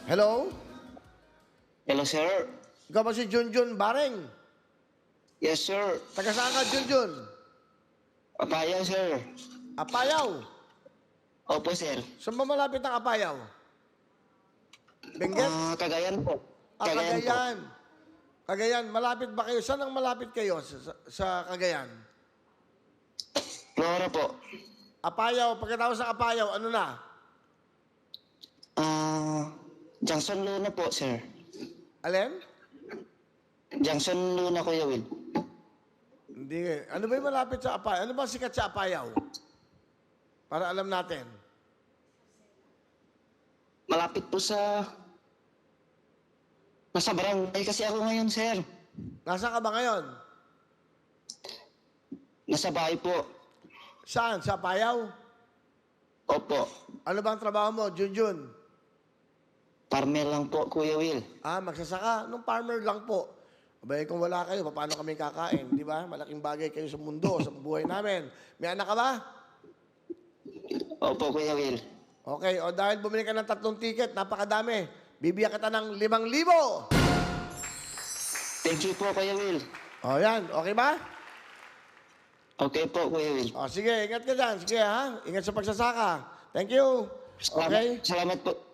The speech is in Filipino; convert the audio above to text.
Hello? Hello, sir. Ikaw ba si Junjun Bareng? Yes, sir. Taga saan ka, Junjun? Papayaw, sir. Apayaw. Opo, sir. Saan ba malapit ang Apayaw? Benguet? Cagayan po. Cagayan po. Cagayan. Cagayan, malapit ba kayo? Saan ang malapit kayo sa Cagayan? Flora po. Apayaw, pagkatapos ng Apayaw, ano na? Junction Luna po, sir. Alin? Junction Luna, Kuya Will. Hindi. Ano ba yung malapit sa Apayaw? Ano ba sikat sa Apayaw? Para alam natin. Malapit po sa... Nasa barangay kasi ako ngayon, sir. Nasaan ka ba ngayon? Nasa bahay po. Saan? Sa Apayaw? Opo. Ano ba ang trabaho mo, Junjun? Farmer lang po, Kuya Will. Magsasaka. Nung farmer lang po. Abay, kung wala kayo, paano kami kakain? Di ba? Malaking bagay kayo sa mundo, sa buhay namin. May anak ka ba? Opo, Kuya Will. Okay, o dahil bumili ka ng 3 ticket, napakadami. Bibigyan kita ng 5,000. Thank you po, Kuya Will. O yan, okay ba? Okay po, Kuya Will. O sige, ingat ka dyan. Sige ha, ingat sa pagsasaka. Thank you. Okay? Salamat po.